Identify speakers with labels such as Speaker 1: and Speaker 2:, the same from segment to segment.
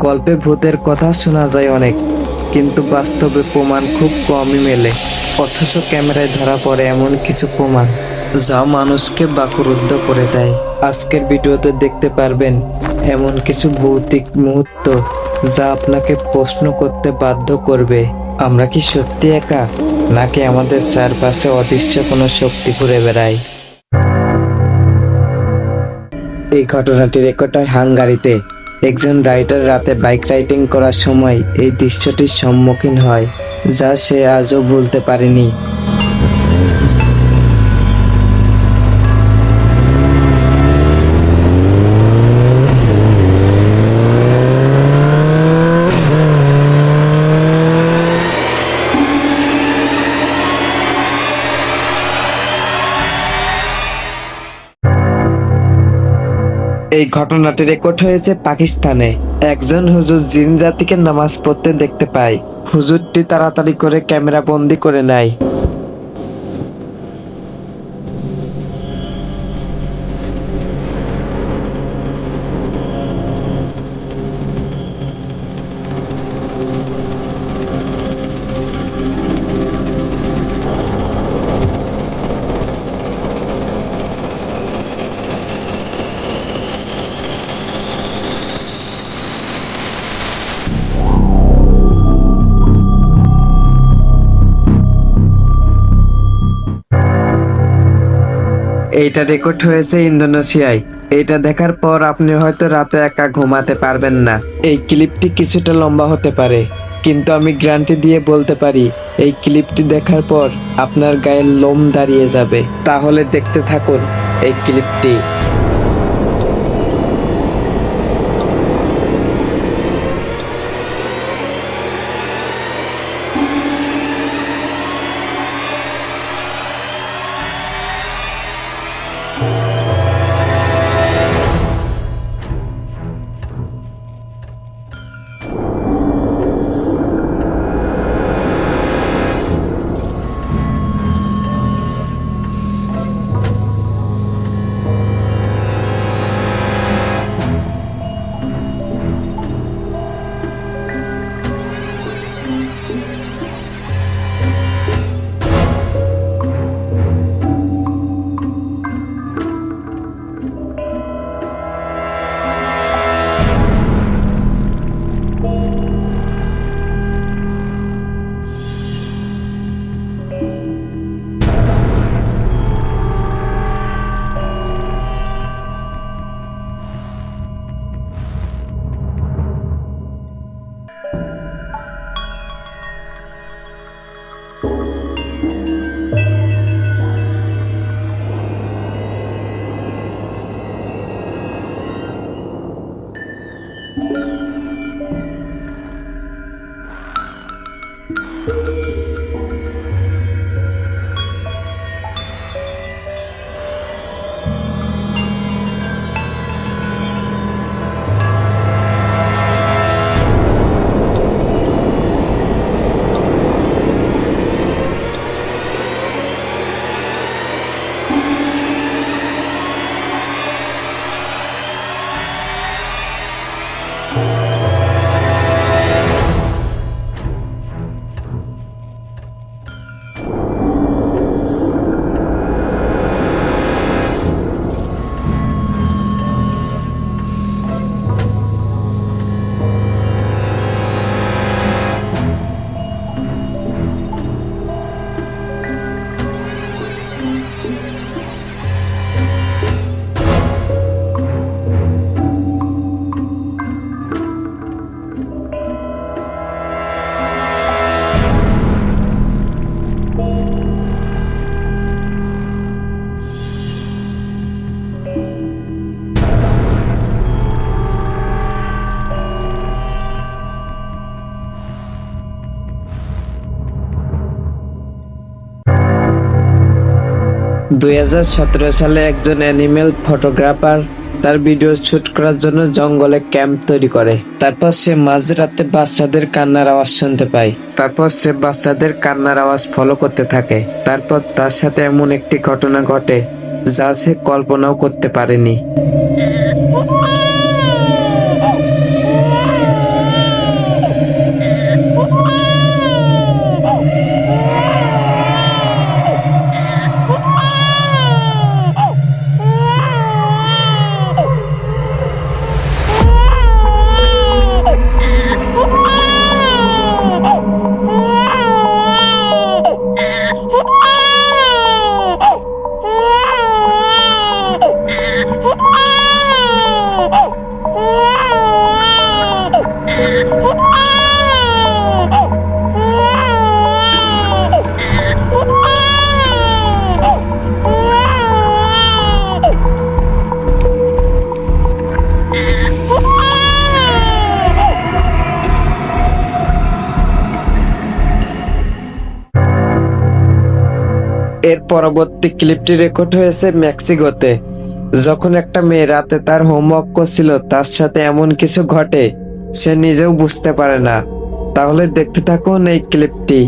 Speaker 1: গল্পে ভূতের কথা শোনা যায় অনেক, কিন্তু বাস্তবে প্রমাণ খুব কমই মেলে। অথচ ক্যামেরায় ধরা পড়ে এমন কিছু প্রমাণ যা মানুষকে বাকরুদ্ধ করে দেয়। আজকের ভিডিওতে দেখতে পারবেন এমন কিছু ভৌতিক মুহূর্ত যা আপনাকে প্রশ্ন করতে বাধ্য করবে, আমরা কি সত্যি একা, নাকি আমাদের চারপাশে অদৃশ্য কোনো শক্তি ঘুরে বেড়ায়। এই ঘটনাটি রেকর্ড হয় হাঙ্গারিতে। একজন রাইডার রাতে বাইক রাইডিং করার সময় এই দৃশ্যটির সম্মুখীন হয়, যা সে আজও ভুলতে পারেনি। এই ঘটনাটি রেকর্ড হয়েছে পাকিস্তানে। একজন হুজুর জিন জাতিকে নামাজ পড়তে দেখতে পায়। হুজুরটি তাড়াতাড়ি করে ক্যামেরা বন্দি করে নেয়। এইটা রেকর্ড হয়েছে ইন্দোনেশিয়ায়। এটা দেখার পর আপনি হয়তো রাতে একা ঘুমাতে পারবেন না। এই ক্লিপটি কিছুটা লম্বা হতে পারে, কিন্তু আমি গ্যারান্টি দিয়ে বলতে পারি এই ক্লিপটি দেখার পর আপনার গায়ের লোম দাঁড়িয়ে যাবে। তাহলে দেখতে থাকুন এই ক্লিপটি। সালে একজন অ্যানিমেল ফটোগ্রাফার তার ভিডিও শুট করার জন্য জঙ্গলে ক্যাম্প তৈরি করে। তারপর সে মাঝরাতে বাচ্চাদের কান্নার আওয়াজ শুনতে পায়। তারপর সে বাচ্চাদের কান্নার আওয়াজ ফলো করতে থাকে। তারপর তার সাথে এমন একটি ঘটনা ঘটে যা সে কল্পনাও করতে পারেনি। এর পরবর্তী ক্লিপটি রেকর্ড হয়েছে মেক্সিকোতে। যখন একটা মেয়ে রাতে তার হোমওয়ার্ক করছিল, তার সাথে এমন কিছু ঘটে সে নিজেও বুঝতে পারে না। তাহলে দেখতে থাকুন এই ক্লিপটি।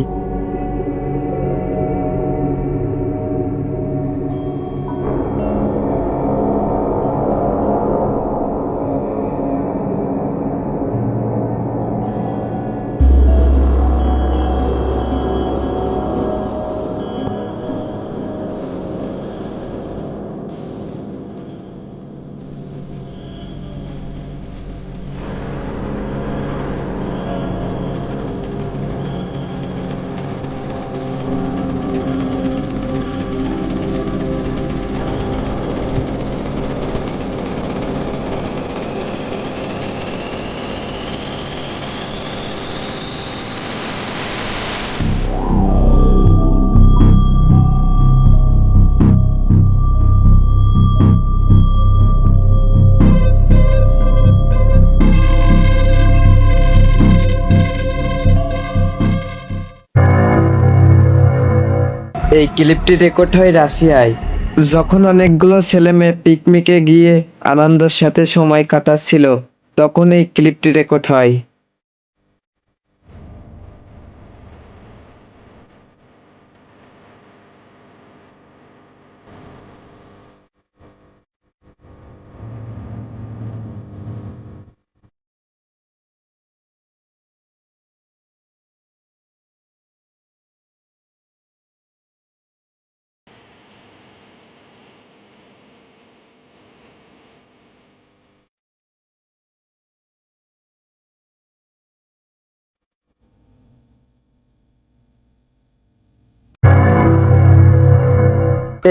Speaker 1: এই ক্লিপটি রেকর্ড হয় রাশিয়ায়, যখন অনেকগুলো ছেলে মেয়ে পিকনিকে গিয়ে আনন্দের সাথে সময় কাটাচ্ছিল, তখন এই ক্লিপটি রেকর্ড হয়।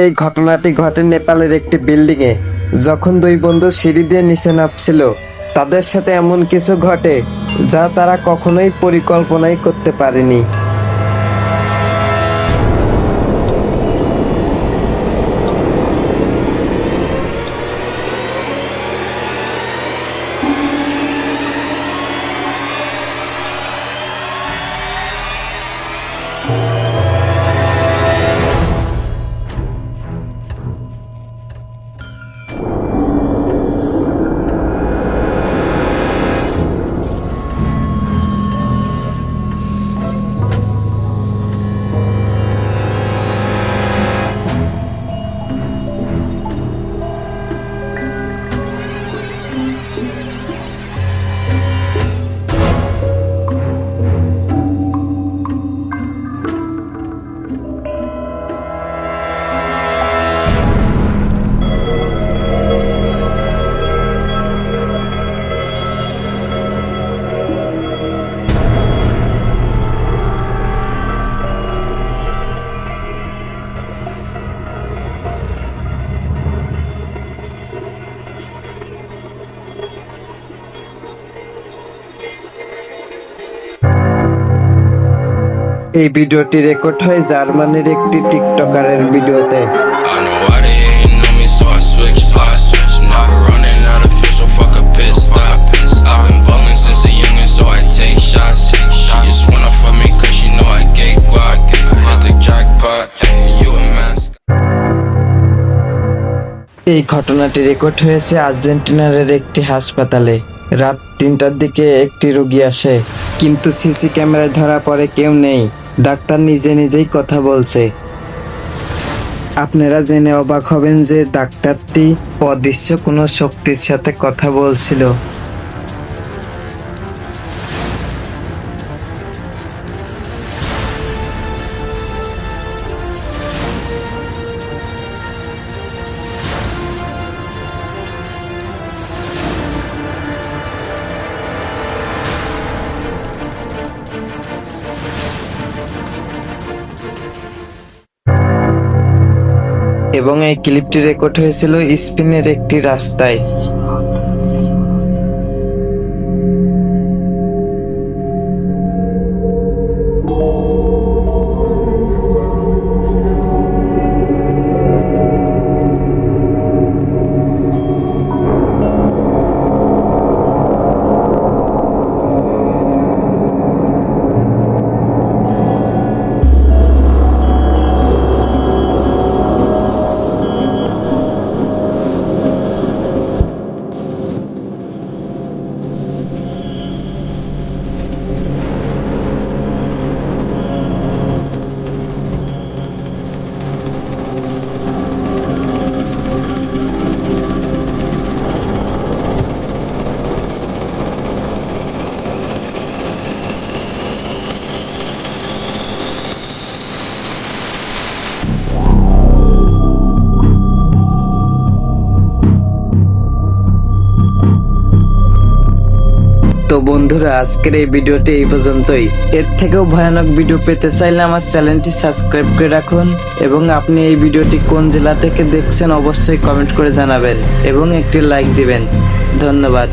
Speaker 1: এই ঘটনাটি ঘটে নেপালের একটি বিল্ডিং এ। যখন দুই বন্ধু সিঁড়ি দিয়ে নিচে নামছিল, তাদের সাথে এমন কিছু ঘটে যা তারা কখনোই পরিকল্পনাই করতে পারেনি। এই ভিডিওটি রেকর্ড হয় জার্মানির একটি টিকটকারের ভিডিওতে।
Speaker 2: I know why they hating on me, so I switch spots. Now running out of fish, so fuck a pit stop. I've been ballin' since a youngin', so I take shots. She just wanna fuck me 'cause she know I get guap. I hit the jackpot, you a mask.
Speaker 1: এই ঘটনাটি record হয়েছে আর্জেন্টিনার একটি হাসপাতালে। রাত 3টার দিকে একটি রোগী আসে, কিন্তু সিসি ক্যামেরায় ধরা পড়ে কেউ নেই। ডাক্তার নিজে নিজেই কথা বলছে। আপনারা জেনে অবাক হবেন যে ডাক্তারটি অদৃশ্য কোনো শক্তির সাথে কথা বলছিল। এবং এই ক্লিপটি রেকর্ড হয়েছিল স্পেনের একটি রাস্তায়। বন্ধুরা, আজকের এই ভিডিওটি এই পর্যন্তই। এর থেকেও ভয়ানক ভিডিও পেতে চাইলে আমার চ্যানেলটি সাবস্ক্রাইব করে রাখুন এবং আপনি এই ভিডিওটি কোন জেলা থেকে দেখছেন অবশ্যই কমেন্ট করে জানাবেন এবং একটি লাইক দিবেন। ধন্যবাদ।